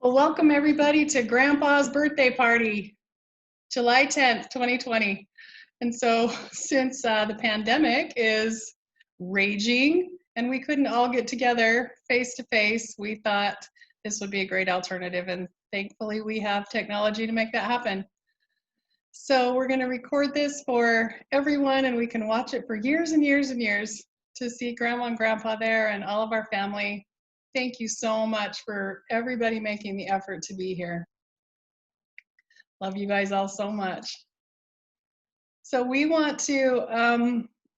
Well, welcome everybody to Grandpa's birthday party, July 10th, 2020. And so since the pandemic is raging and we couldn't all get together face to face, we thought this would be a great alternative. And thankfully we have technology to make that happen. So we're going to record this for everyone and we can watch it for years and years and years to see Grandma and Grandpa there and all of our family. Thank you so much for everybody making the effort to be here. Love you guys all so much. So we want to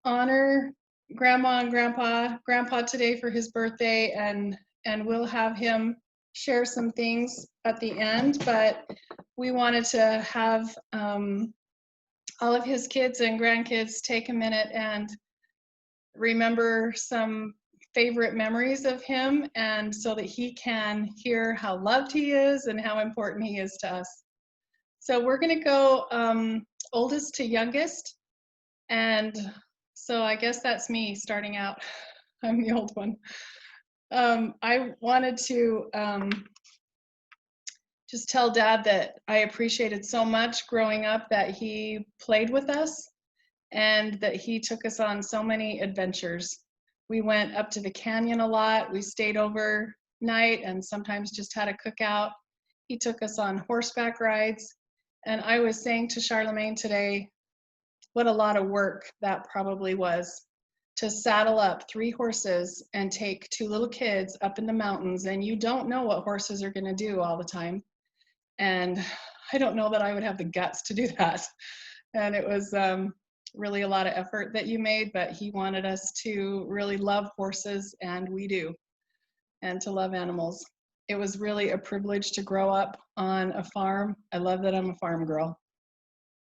honor Grandma and Grandpa today for his birthday, and we'll have him share some things at the end, but we wanted to have all of his kids and grandkids take a minute and remember some favorite memories of him, and so that he can hear how loved he is and how important he is to us. So we're going to go oldest to youngest, and so I guess that's me starting out. I'm the old one. I wanted to just tell Dad that I appreciated so much growing up that he played with us and that he took us on so many adventures. We went up to the canyon a lot. We stayed overnight and sometimes just had a cookout. He took us on horseback rides. And I was saying to Charlamane today, what a lot of work that probably was to saddle up 3 horses and take 2 little kids up in the mountains. And you don't know what horses are going to do all the time. And I don't know that I would have the guts to do that. And it was really a lot of effort that you made, but he wanted us to really love horses, and we do, and to love animals. It was really a privilege to grow up on a farm. I love that I'm a farm girl,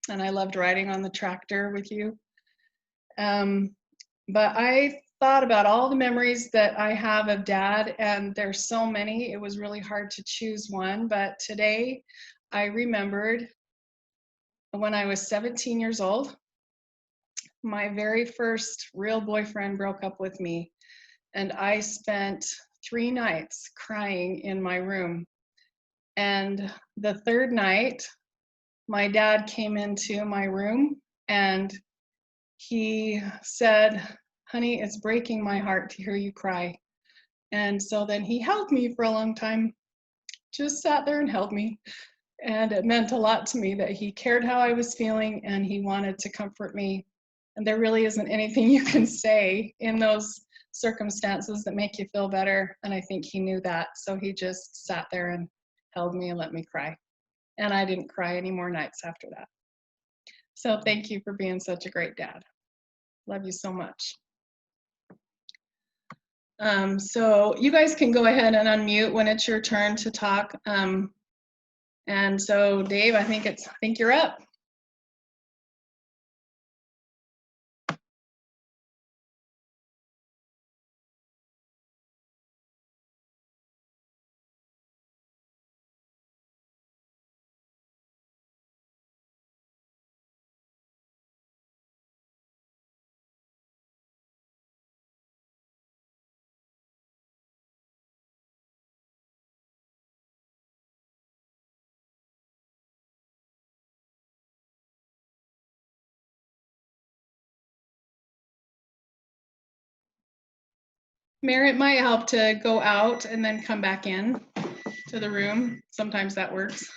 and I loved riding on the tractor with you. But I thought about all the memories that I have of Dad, and there's so many. It was really hard to choose one, but today I remembered when I was 17 years old, my very first real boyfriend broke up with me, and I spent 3 nights crying in my room. And the 3rd night, my dad came into my room and he said, "Honey, it's breaking my heart to hear you cry." And so then he held me for a long time, just sat there and held me. And it meant a lot to me that he cared how I was feeling and he wanted to comfort me. And there really isn't anything you can say in those circumstances that make you feel better. And I think he knew that. So he just sat there and held me and let me cry. And I didn't cry any more nights after that. So thank you for being such a great dad. Love you so much. So you guys can go ahead and unmute when it's your turn to talk. And so Dave, I think you're up. Mayor, it might help to go out and then come back in to the room. Sometimes that works.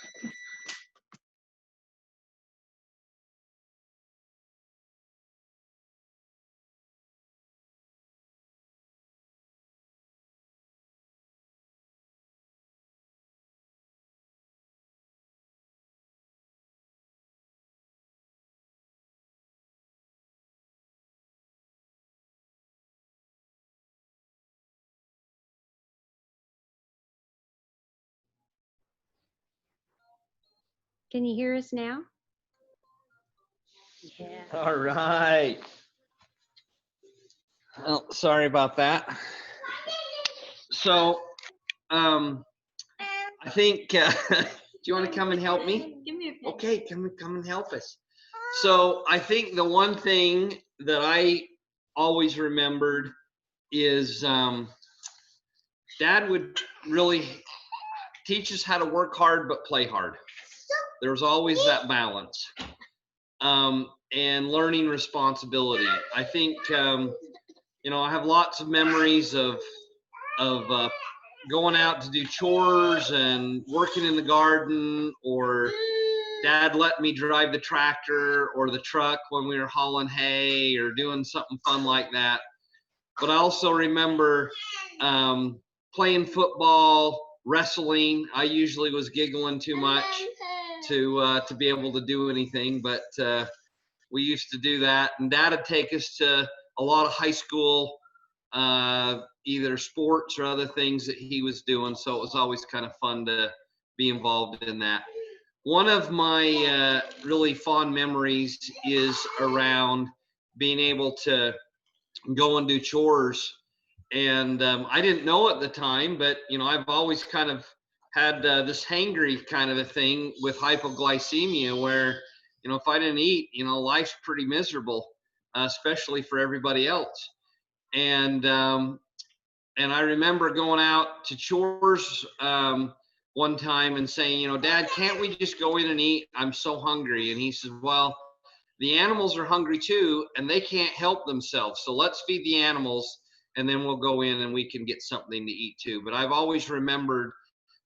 Can you hear us now? Yeah. All right. Well, sorry about that. So, I think, do you want to come and help me? Give me a pinch. Okay, come and help us. So I think the one thing that I always remembered is Dad would really teach us how to work hard but play hard. There's always that balance. And learning responsibility. I think, you know, I have lots of memories of going out to do chores and working in the garden, or Dad let me drive the tractor or the truck when we were hauling hay or doing something fun like that. But I also remember playing football, wrestling. I usually was giggling too much to be able to do anything, but we used to do that. And Dad would take us to a lot of high school, either sports or other things that he was doing. So it was always kind of fun to be involved in that. One of my really fond memories is around being able to go and do chores. And I didn't know at the time, but, you know, I've always kind of had this hangry kind of a thing with hypoglycemia where, you know, if I didn't eat, you know, life's pretty miserable, especially for everybody else. And I remember going out to chores one time and saying, you know, Dad, can't we just go in and eat? I'm so hungry. And he says, well, the animals are hungry too, and they can't help themselves. So let's feed the animals, and then we'll go in and we can get something to eat too. But I've always remembered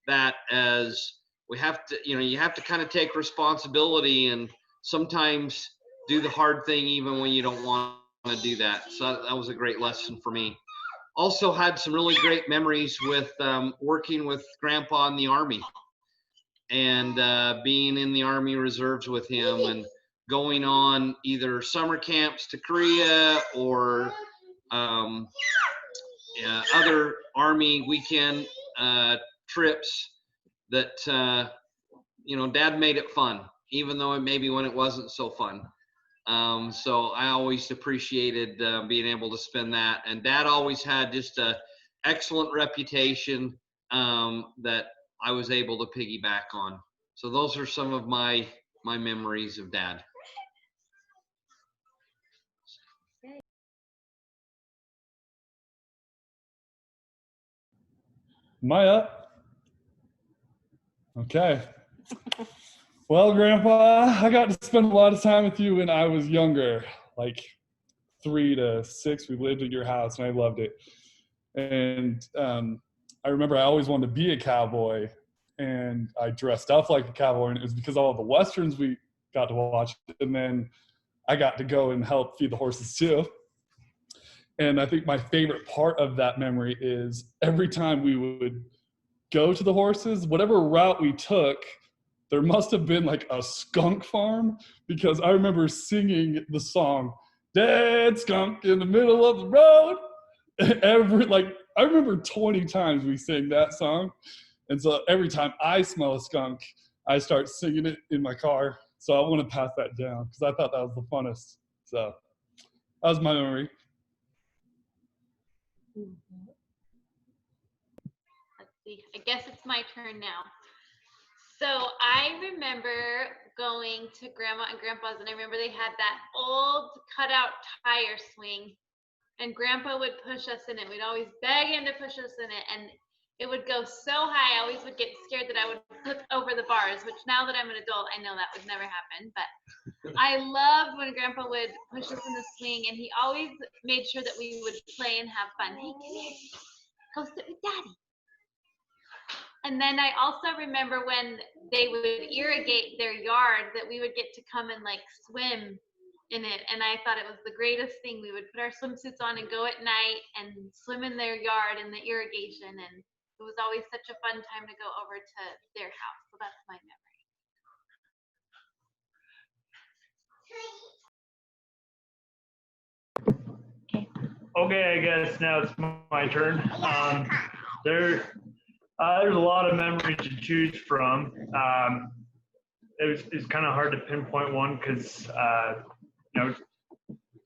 that as we have to, you know, you have to kind of take responsibility and sometimes do the hard thing even when you don't want to do that. So that was a great lesson for me. Also had some really great memories with working with Grandpa in the Army and being in the Army Reserves with him and going on either summer camps to Korea or other Army weekend trips that, you know, Dad made it fun, even though it maybe when it wasn't so fun. So I always appreciated being able to spend that. And Dad always had just a excellent reputation that I was able to piggyback on. So those are some of my memories of Dad. Am I up? Okay. Well, Grandpa, I got to spend a lot of time with you when I was younger, like 3 to 6. We lived at your house, and I loved it. And I remember I always wanted to be a cowboy, and I dressed up like a cowboy, and it was because of all the Westerns we got to watch. And then I got to go and help feed the horses too. And I think my favorite part of that memory is every time we would go to the horses, whatever route we took, there must have been like a skunk farm, because I remember singing the song, Dead Skunk in the Middle of the Road. I remember 20 times we sang that song. And so every time I smell a skunk, I start singing it in my car. So I want to pass that down because I thought that was the funnest. So that was my memory. Let's see, I guess it's my turn now. So I remember going to Grandma and Grandpa's, and I remember they had that old cutout tire swing, and Grandpa would push us in it. We'd always beg him to push us in it, and it would go so high, I always would get scared that I would flip over the bars, which now that I'm an adult, I know that would never happen. But I loved when Grandpa would push us in the swing, and he always made sure that we would play and have fun. Hey, come here, go sit with Daddy. And then I also remember when they would irrigate their yard that we would get to come and like swim in it. And I thought it was the greatest thing. We would put our swimsuits on and go at night and swim in their yard in the irrigation. And it was always such a fun time to go over to their house. So that's my memory. Okay, I guess now it's my turn. There's a lot of memories to choose from. It's kind of hard to pinpoint one because you know,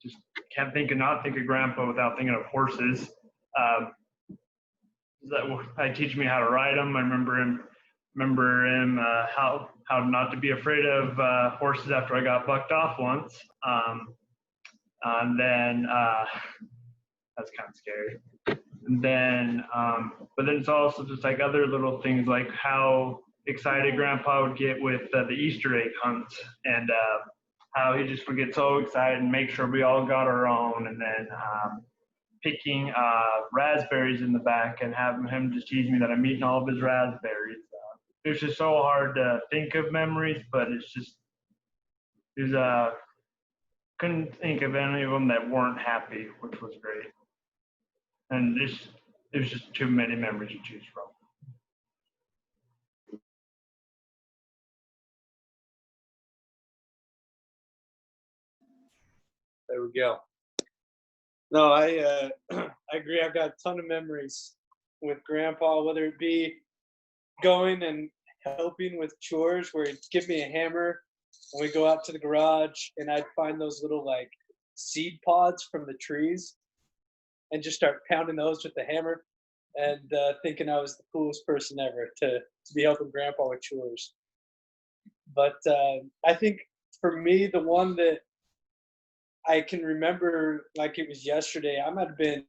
just can't not think of Grandpa without thinking of horses. That teach me how to ride them. I remember him how not to be afraid of horses after I got bucked off once. And then that's kind of scary. And then, but then it's also just like other little things like how excited Grandpa would get with the Easter egg hunts, and how he just would get so excited and make sure we all got our own, and then picking raspberries in the back and having him just tease me that I'm eating all of his raspberries. It was just so hard to think of memories, but it's just, couldn't think of any of them that weren't happy, which was great. And it was just too many memories to choose from. There we go. No, I agree. I've got a ton of memories with Grandpa, whether it be going and helping with chores where he'd give me a hammer and we'd go out to the garage and I'd find those little like seed pods from the trees and just start pounding those with the hammer and thinking I was the coolest person ever to be helping Grandpa with chores. But I think for me, the one that I can remember like it was yesterday, I might have been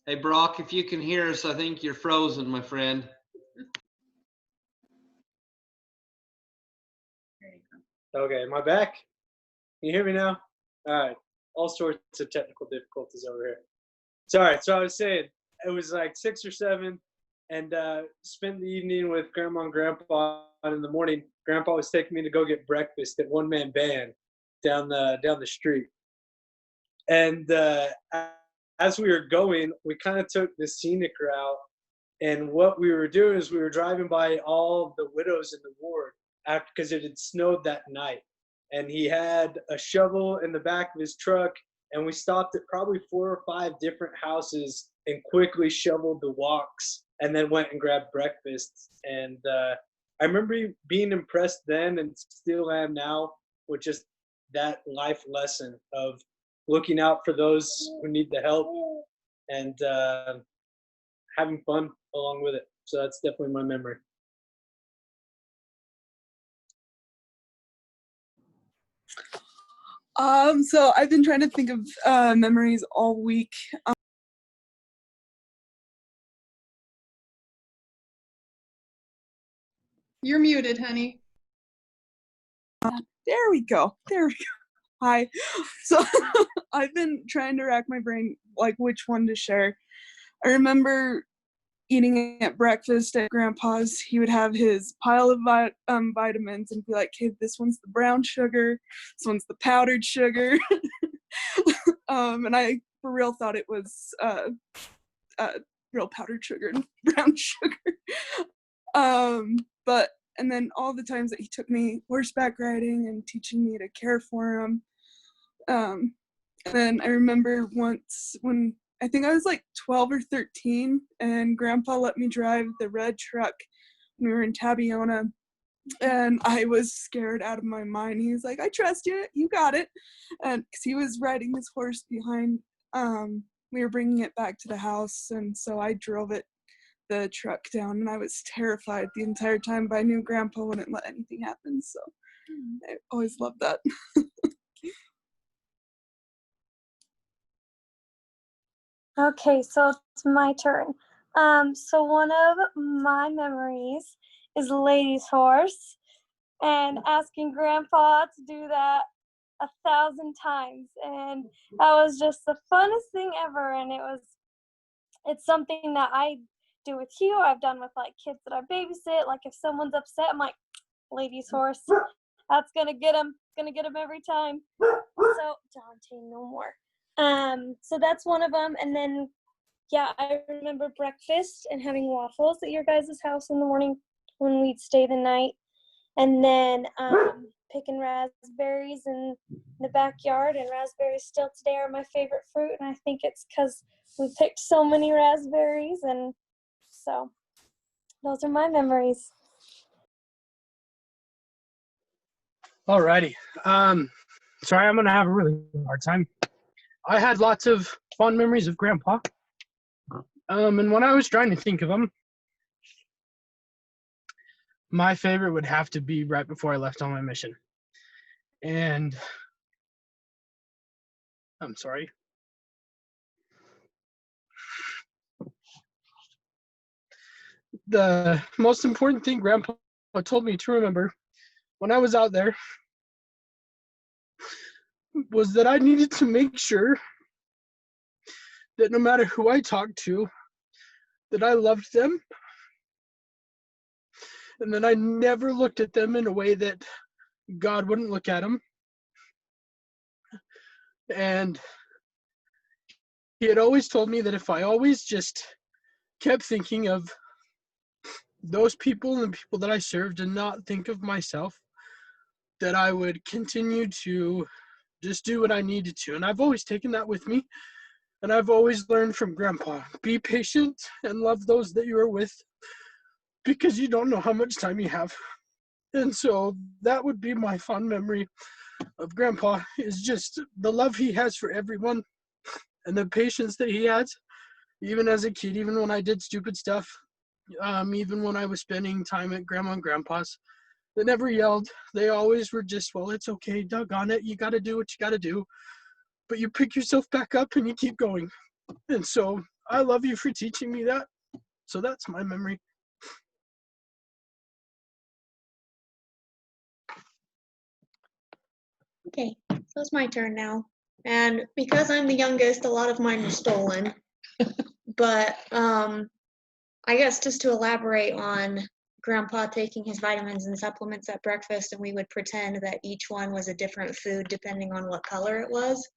Hey, Brock, if you can hear us, I think you're frozen, my friend. okay. Am I back? Can you hear me now? All right. All sorts of technical difficulties over here. Sorry. So I was saying it was like 6 or 7 and spent the evening with Grandma and Grandpa. And in the morning, Grandpa was taking me to go get breakfast at One Man Band down the street. And as we were going, we kind of took the scenic route. And what we were doing is we were driving by all the widows in the ward because it had snowed that night. And he had a shovel in the back of his truck. And we stopped at probably 4 or 5 different houses and quickly shoveled the walks and then went and grabbed breakfast. And I remember being impressed then and still am now with just that life lesson of looking out for those who need the help and having fun along with it. So that's definitely my memory. So I've been trying to think of memories all week. You're muted, honey. There we go. Hi. So I've been trying to rack my brain, like which one to share. I remember eating at breakfast at Grandpa's. He would have his pile of vitamins and be like, "Kid, this one's the brown sugar. This one's the powdered sugar." And I for real thought it was real powdered sugar and brown sugar. And then all the times that he took me horseback riding and teaching me to care for him. And then I remember once when I think I was like 12 or 13 and Grandpa let me drive the red truck when we were in Tabiona. And I was scared out of my mind. He was like, "I trust you, you got it." And because he was riding his horse behind, we were bringing it back to the house. And so I drove the truck down and I was terrified the entire time, but I knew Grandpa wouldn't let anything happen. So I always loved that. Okay, so it's my turn. So one of my memories is Lady's Horse and asking Grandpa to do that 1,000 times. And that was just the funnest thing ever. And it's something that I do with Hugh. I've done with like kids that I babysit. Like if someone's upset, I'm like, Lady's Horse. That's gonna get him. It's gonna get him every time. So Dante, no more. So that's one of them. And then, yeah, I remember breakfast and having waffles at your guys' house in the morning when we'd stay the night. And then picking raspberries in the backyard. And raspberries still today are my favorite fruit. And I think it's because we picked so many raspberries. And so those are my memories. Alrighty. Sorry, I'm gonna have a really hard time. I had lots of fond memories of Grandpa. And when I was trying to think of them, my favorite would have to be right before I left on my mission. And I'm sorry. The most important thing Grandpa told me to remember when I was out there was that I needed to make sure that no matter who I talked to, that I loved them, and that I never looked at them in a way that God wouldn't look at them. And he had always told me that if I always just kept thinking of those people and the people that I served and not think of myself, that I would continue to just do what I needed to. And I've always taken that with me. And I've always learned from Grandpa, be patient and love those that you are with, because you don't know how much time you have. And so that would be my fond memory of Grandpa, is just the love he has for everyone and the patience that he has, even as a kid, even when I did stupid stuff, even when I was spending time at Grandma and Grandpa's. They never yelled. They always were just, well, it's okay, doggone it, you got to do what you got to do. But you pick yourself back up and you keep going. And so I love you for teaching me that. So that's my memory. Okay, so it's my turn now. And because I'm the youngest, a lot of mine were stolen. But I guess just to elaborate on Grandpa taking his vitamins and supplements at breakfast, and we would pretend that each one was a different food depending on what color it was.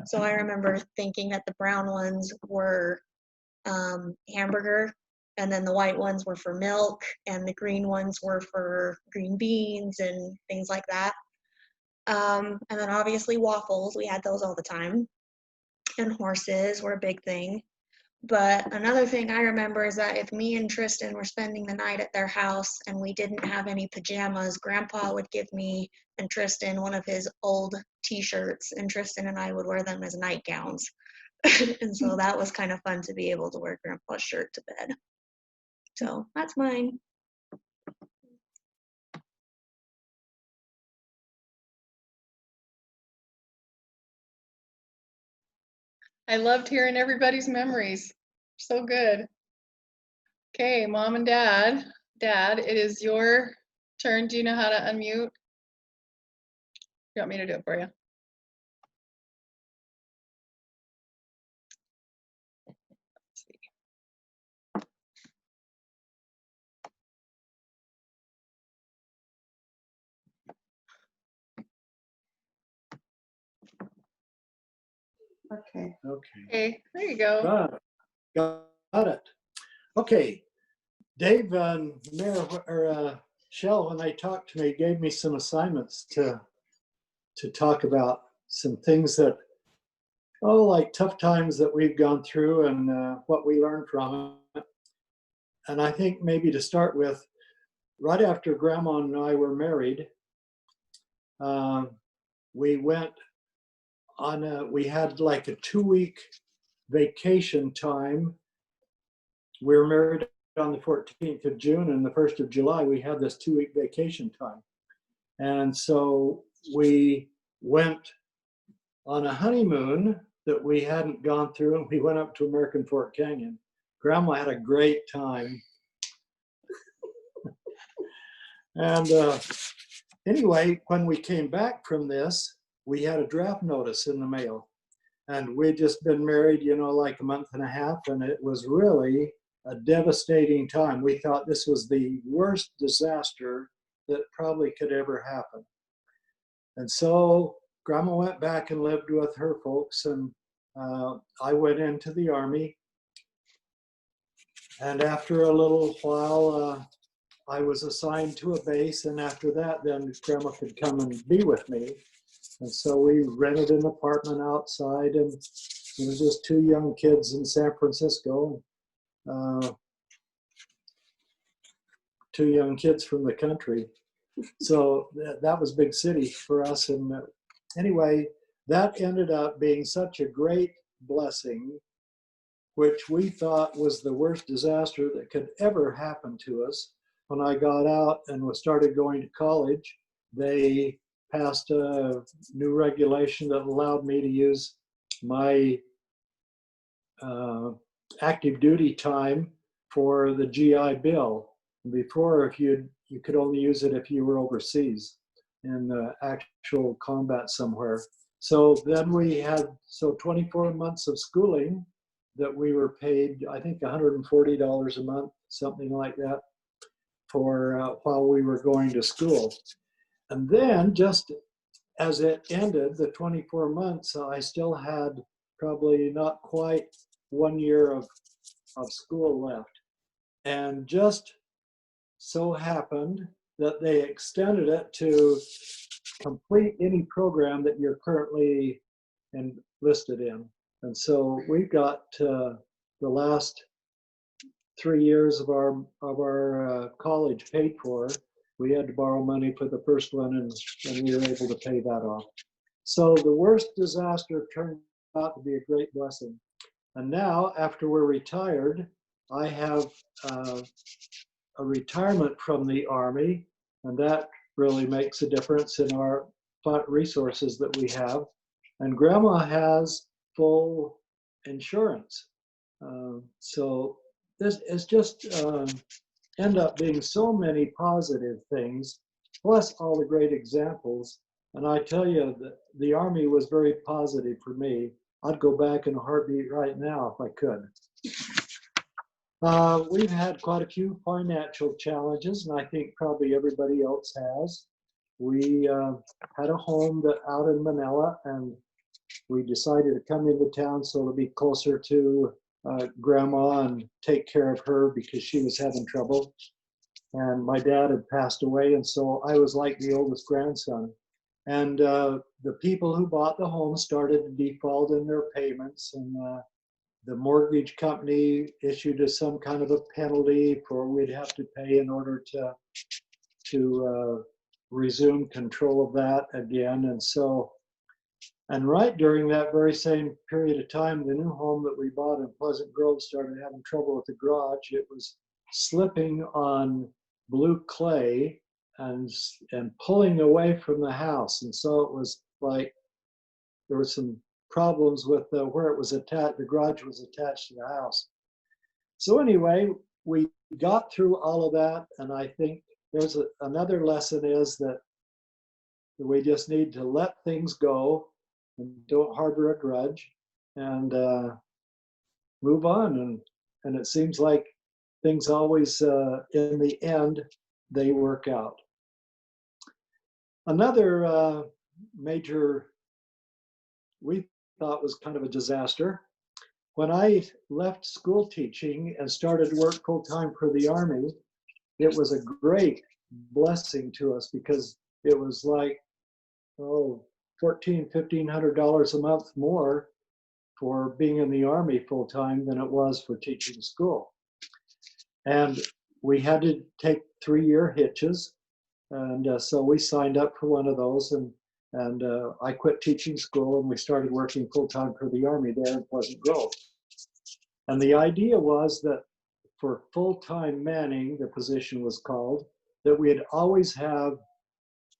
So I remember thinking that the brown ones were hamburger, and then the white ones were for milk, and the green ones were for green beans and things like that. And then obviously waffles, we had those all the time. And horses were a big thing. But another thing I remember is that if me and Tristan were spending the night at their house and we didn't have any pajamas, Grandpa would give me and Tristan one of his old t-shirts, and Tristan and I would wear them as nightgowns. And so that was kind of fun to be able to wear Grandpa's shirt to bed. So that's mine. I loved hearing everybody's memories. So good. Okay, Mom and Dad. Dad, it is your turn. Do you know how to unmute? You want me to do it for you? Let's see. Okay. Okay, there you go. Got it. Okay. Dave and Shell, when they talked to me, gave me some assignments to talk about some things that, like tough times that we've gone through and what we learned from it. And I think maybe to start with, right after Grandma and I were married, we went on we had like a 2-week vacation time. We were married on the 14th of June, and the 1st of July, we had this 2-week vacation time. And so we went on a honeymoon that we hadn't gone through, and we went up to American Fork Canyon. Grandma had a great time. And anyway, when we came back from this, we had a draft notice in the mail. And we'd just been married, like a month and a half, and it was really a devastating time. We thought this was the worst disaster that probably could ever happen. And so Grandma went back and lived with her folks, and I went into the Army. And after a little while, I was assigned to a base, and after that, then Grandma could come and be with me. And so we rented an apartment outside, and it was just 2 young kids in San Francisco. 2 young kids from the country. So that was big city for us. And anyway, that ended up being such a great blessing, which we thought was the worst disaster that could ever happen to us. When I got out and started going to college, they passed a new regulation that allowed me to use my active duty time for the GI Bill. Before, if you could only use it if you were overseas in actual combat somewhere. So then we had 24 months of schooling that we were paid, I think, $140 a month, something like that, for while we were going to school. And then just as it ended, the 24 months, I still had probably not quite 1 year of school left. And just so happened that they extended it to complete any program that you're currently enlisted in. And so we got the last 3 years of our college paid for. We had to borrow money for the first one, and we were able to pay that off. So the worst disaster turned out to be a great blessing. And now, after we're retired, I have a retirement from the Army, and that really makes a difference in our resources that we have. And Grandma has full insurance. So this is just end up being so many positive things, plus all the great examples. And I tell you, the Army was very positive for me. I'd go back in a heartbeat right now if I could. We've had quite a few financial challenges, and I think probably everybody else has. We had a home out in Manila, and we decided to come into town so to be closer to Grandma and take care of her because she was having trouble. And my dad had passed away, and so I was like the oldest grandson. And the people who bought the home started to default in their payments, and the mortgage company issued us some kind of a penalty for we'd have to pay in order to resume control of that again. And right during that very same period of time, the new home that we bought in Pleasant Grove started having trouble with the garage. It was slipping on blue clay and pulling away from the house. And so it was like there were some problems with where it was attached, the garage was attached to the house. So anyway, we got through all of that, and I think there's another lesson is that we just need to let things go and don't harbor a grudge and move on. And it seems like things always, in the end, they work out. Another major, we thought was kind of a disaster. When I left school teaching and started work full-time for the Army, it was a great blessing to us because it was like, $1,500 a month more for being in the Army full-time than it was for teaching school. And we had to take 3-year hitches. And so we signed up for one of those, and I quit teaching school and we started working full-time for the Army there in Pleasant Grove. And the idea was that for full-time manning, the position was called, that we'd always have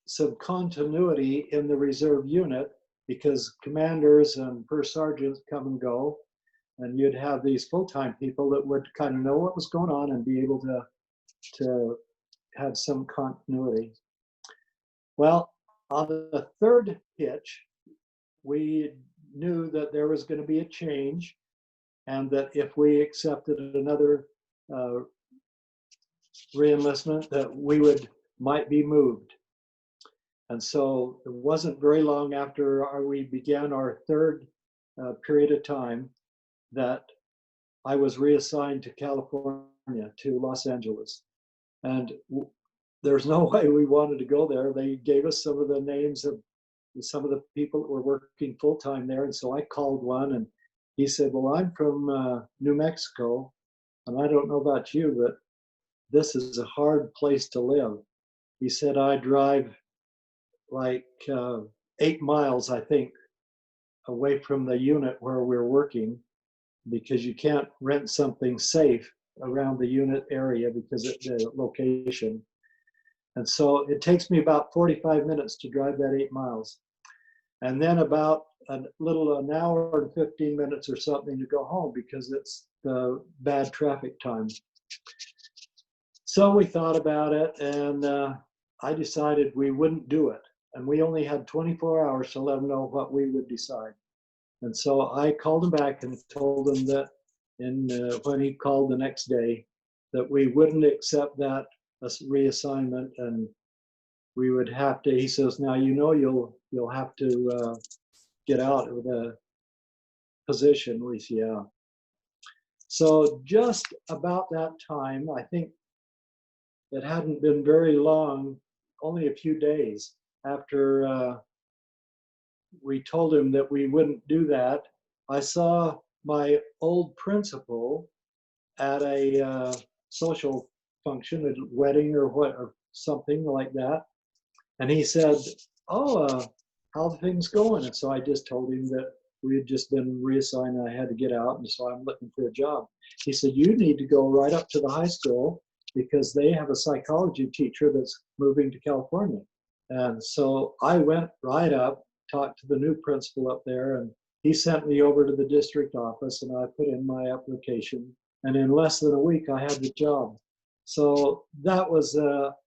some continuity in the reserve unit because commanders and first sergeants come and go, and you'd have these full-time people that would kind of know what was going on and be able to have some continuity. Well, on the third hitch, we knew that there was going to be a change, and that if we accepted another reenlistment, that we might be moved. And so it wasn't very long after we began our third period of time that I was reassigned to California, to Los Angeles. And there's no way we wanted to go there. They gave us some of the names of some of the people that were working full-time there. And so I called one, and he said, well, I'm from New Mexico, and I don't know about you, but this is a hard place to live. He said, I drive like 8 miles, I think, away from the unit where we're working, because you can't rent something safe around the unit area because of the location. And so it takes me about 45 minutes to drive that 8 miles. And then about an hour and 15 minutes or something to go home because it's the bad traffic time. So we thought about it, and I decided we wouldn't do it. And we only had 24 hours to let them know what we would decide. And so I called him back and told him that when he called the next day, that we wouldn't accept that reassignment, and we would have to, he says, now you'll have to get out of the position. We said, yeah. So just about that time, I think it hadn't been very long, only a few days after we told him that we wouldn't do that, I saw my old principal at a social function, a wedding or something like that. And he said, oh, how are things going? And so I just told him that we had just been reassigned and I had to get out, and so I'm looking for a job. He said, you need to go right up to the high school because they have a psychology teacher that's moving to California. And so I went right up, talked to the new principal up there, and he sent me over to the district office, and I put in my application. And in less than a week, I had the job. So that was,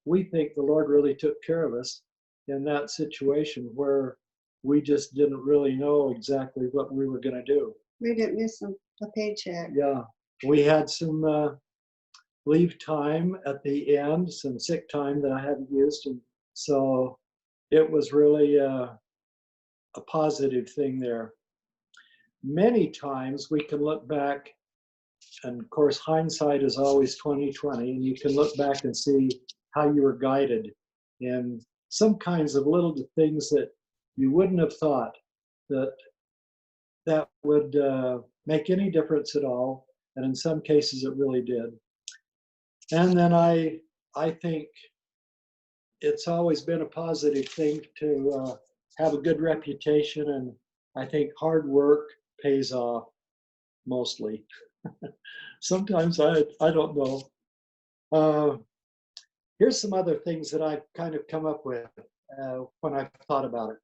we think the Lord really took care of us in that situation where we just didn't really know exactly what we were going to do. We didn't miss a paycheck. Yeah, we had some leave time at the end, some sick time that I hadn't used. And so it was really a positive thing there. Many times we can look back, and of course hindsight is always 20/20, and you can look back and see how you were guided in some kinds of little things that you wouldn't have thought that would make any difference at all, and in some cases it really did. And then I think it's always been a positive thing to have a good reputation, and I think hard work pays off mostly. Sometimes I don't know. Here's some other things that I've kind of come up with when I've thought about it.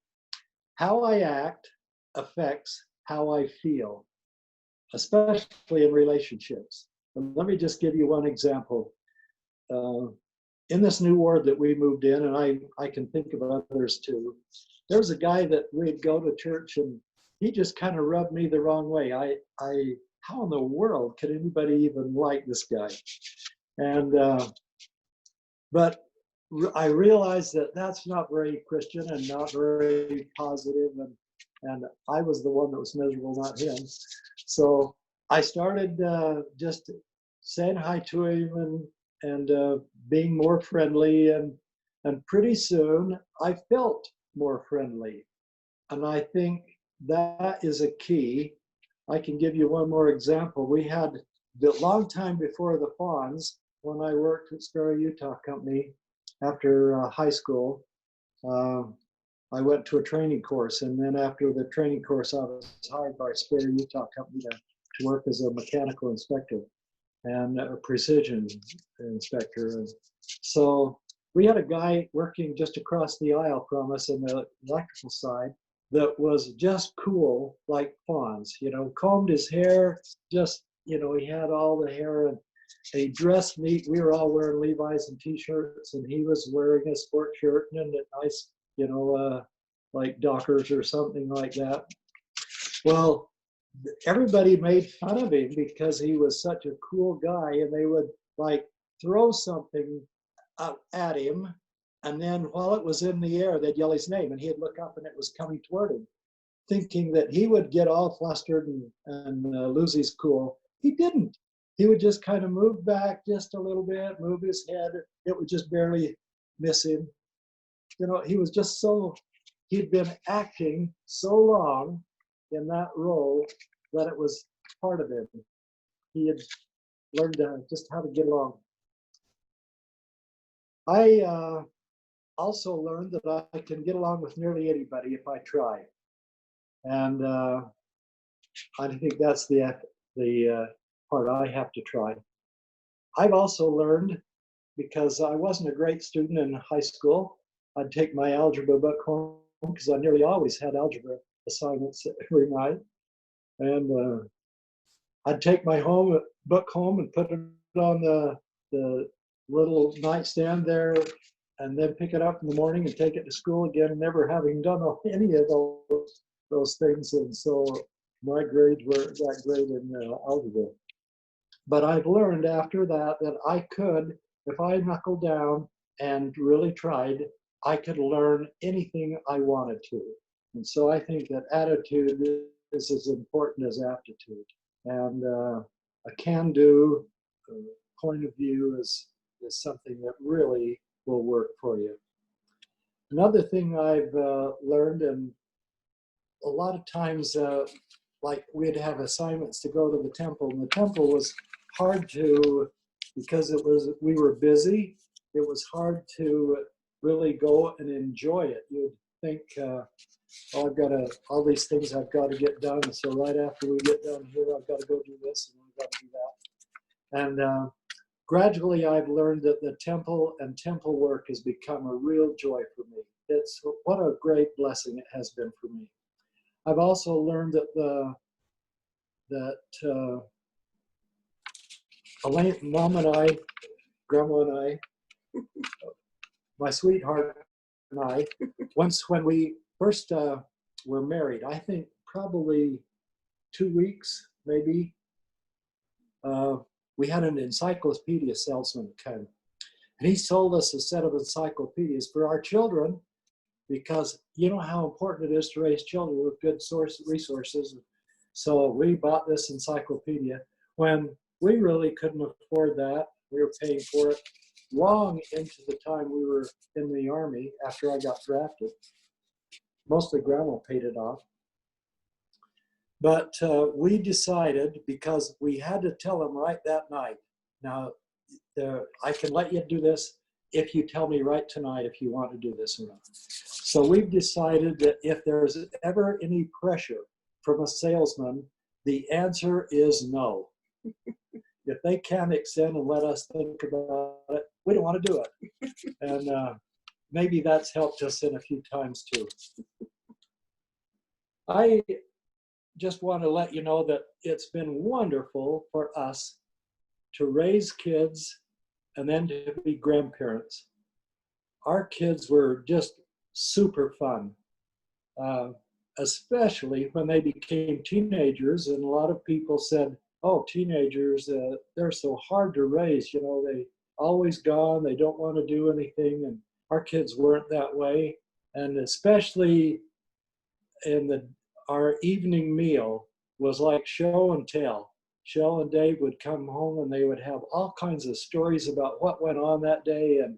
How I act affects how I feel, especially in relationships. And let me just give you one example. In this new ward that we moved in, and I can think of others too, there was a guy that we'd go to church and he just kind of rubbed me the wrong way. How in the world could anybody even like this guy? And but I realized that that's not very Christian and not very positive, and I was the one that was miserable, not him. So I started just saying hi to him and being more friendly, and pretty soon I felt more friendly. And I think that is a key. I can give you one more example. We had the long time before the Fawns, when I worked at Sparrow Utah Company after high school, I went to a training course, and then after the training course, I was hired by Sparrow Utah Company to work as a mechanical inspector and a precision inspector. And so we had a guy working just across the aisle from us in the electrical side that was just cool like Fawns, combed his hair, just, he had all the hair, and he dressed neat. We were all wearing Levi's and t-shirts, and he was wearing a sport shirt and a nice, like Dockers or something like that. Well, everybody made fun of him because he was such a cool guy, and they would like throw something up at him, and then while it was in the air, they'd yell his name, and he'd look up and it was coming toward him, thinking that he would get all flustered and lose his cool. He didn't. He would just kind of move back just a little bit, move his head. It would just barely miss him. He was just he'd been acting so long in that role that it was part of him. He had learned just how to get along. I also learned that I can get along with nearly anybody if I try. And I think that's the part I have to try. I've also learned, because I wasn't a great student in high school, I'd take my algebra book home because I nearly always had algebra assignments every night. And I'd take my book home and put it on the little nightstand there, and then pick it up in the morning and take it to school again, never having done any of those things. And so my grades weren't that great in algebra. But I've learned after that that I could, if I knuckled down and really tried, I could learn anything I wanted to. And so I think that attitude is as important as aptitude. And a can-do point of view is something that really will work for you. Another thing I've learned, and a lot of times, like we'd have assignments to go to the temple, and the temple was hard to, because we were busy, it was hard to really go and enjoy it. You'd think, oh, I've got all these things I've got to get done, so right after we get done here, I've got to go do this and I've got to do that. And gradually I've learned that the temple and temple work has become a real joy for me. It's what a great blessing it has been for me. I've also learned that Alaine, Mom and I, Grandma and I, my sweetheart and I, once when we first were married, I think probably 2 weeks, maybe, we had an encyclopedia salesman come. And he sold us a set of encyclopedias for our children, because you know how important it is to raise children with good resources. So we bought this encyclopedia when we really couldn't afford that. We were paying for it long into the time we were in the Army after I got drafted. Mostly Grandma paid it off. But we decided, because we had to tell them right that night, now I can let you do this if you tell me right tonight if you want to do this or not. So we've decided that if there's ever any pressure from a salesman, the answer is no. If they can't extend and let us think about it, we don't want to do it. And maybe that's helped us in a few times too. I just want to let you know that it's been wonderful for us to raise kids and then to be grandparents. Our kids were just super fun, especially when they became teenagers. And a lot of people said, oh, teenagers, they're so hard to raise. You know, they always gone, they don't want to do anything. And our kids weren't that way. And especially in our evening meal was like show and tell. Shell and Dave would come home and they would have all kinds of stories about what went on that day, and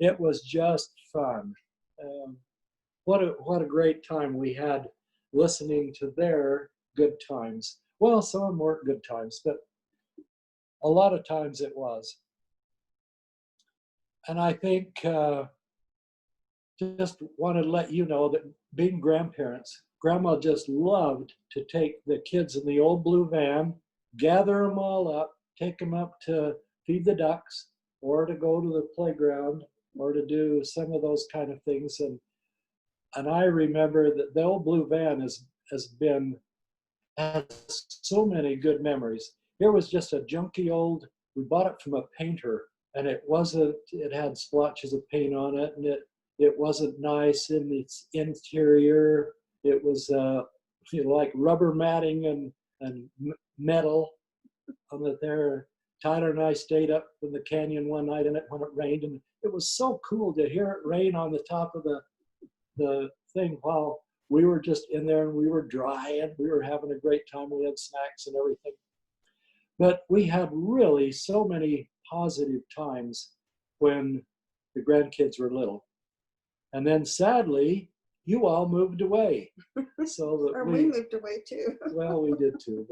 it was just fun. What a great time we had listening to their good times. Well, some of them weren't good times, but a lot of times it was. And I think just wanted to let you know that being grandparents, Grandma just loved to take the kids in the old blue van, gather them all up, take them up to feed the ducks, or to go to the playground, or to do some of those kind of things. And I remember that the old blue van has so many good memories. Here was just a junky old, we bought it from a painter, and it had splotches of paint on it, and it wasn't nice in its interior. It was like rubber matting and metal on it there. Tyler and I stayed up in the canyon one night in it when it rained, and it was so cool to hear it rain on the top of the thing while we were just in there, and we were drying. We were having a great time. We had snacks and everything. But we had really so many positive times when the grandkids were little. And then sadly, you all moved away. So that Or we moved away too. Well, we did too,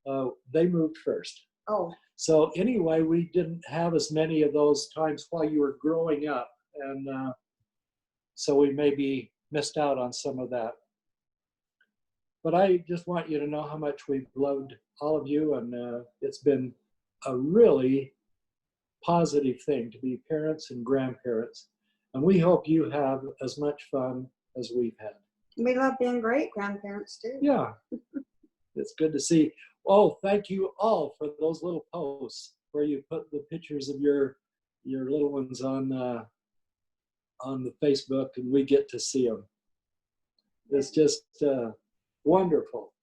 but they moved first. Oh. So anyway, we didn't have as many of those times while you were growing up. And so we maybe missed out on some of that. But I just want you to know how much we've loved all of you, and it's been a really positive thing to be parents and grandparents. And we hope you have as much fun as we've had. We love being great grandparents too. Yeah, it's good to see. Oh, thank you all for those little posts where you put the pictures of your little ones on the Facebook, and we get to see them. It's just wonderful.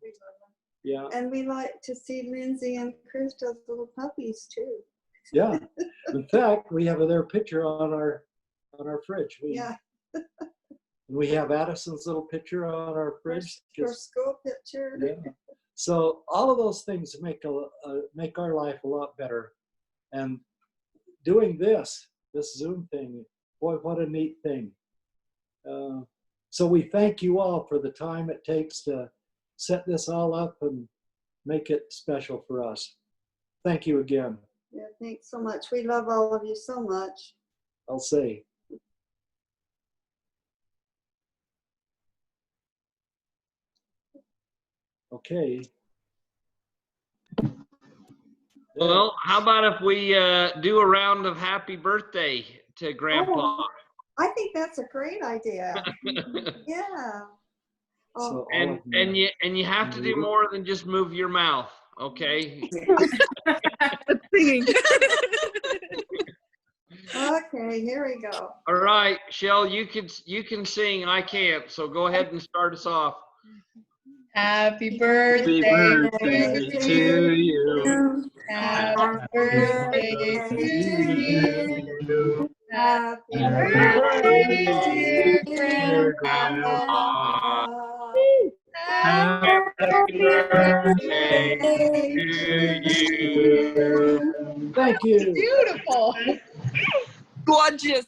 We love them. Yeah. And we like to see Lindsey and Krista's little puppies too. Yeah. In fact, we have their picture on our fridge. Yeah. We have Addison's little picture on our fridge. For school picture. Yeah. So all of those things make our life a lot better. And doing this Zoom thing, boy, what a neat thing. So we thank you all for the time it takes to set this all up and make it special for us. Thank you again. Yeah, thanks so much. We love all of you so much. I'll say. Okay. Well, how about if we do a round of happy birthday to Grandpa? Oh, I think that's a great idea. Yeah. Oh. So and you have to do more than just move your mouth, okay? Singing. Okay, here we go. All right, Shell, you can sing. I can't. So go ahead and start us off. Happy birthday to you. Happy birthday to you. Happy birthday, dear Grandpa. Happy birthday to you. Thank you. Beautiful. Gorgeous.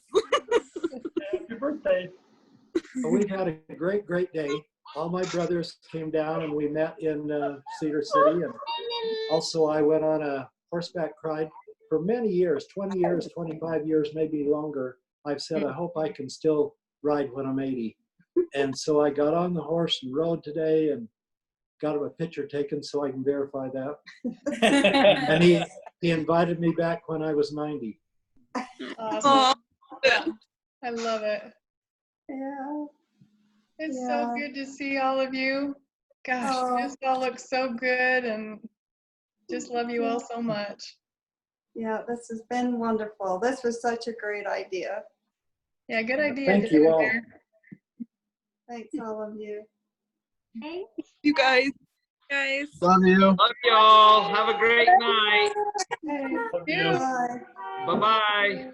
Happy birthday. Well, we've had a great day. All my brothers came down and we met in Cedar City. And also I went on a horseback ride for many years, 20 years, 25 years, maybe longer. I've said, I hope I can still ride when I'm 80. And so I got on the horse and rode today and got him a picture taken so I can verify that. And he invited me back when I was 90. Awesome. I love it. Yeah. It's so good to see all of you. Gosh, you just all look so good and just love you all so much. Yeah, this has been wonderful. This was such a great idea. Yeah, good idea. Thank you all. Thanks, all of you. Thanks. You guys. Love you. Love you all. Have a great night. Bye. Bye-bye.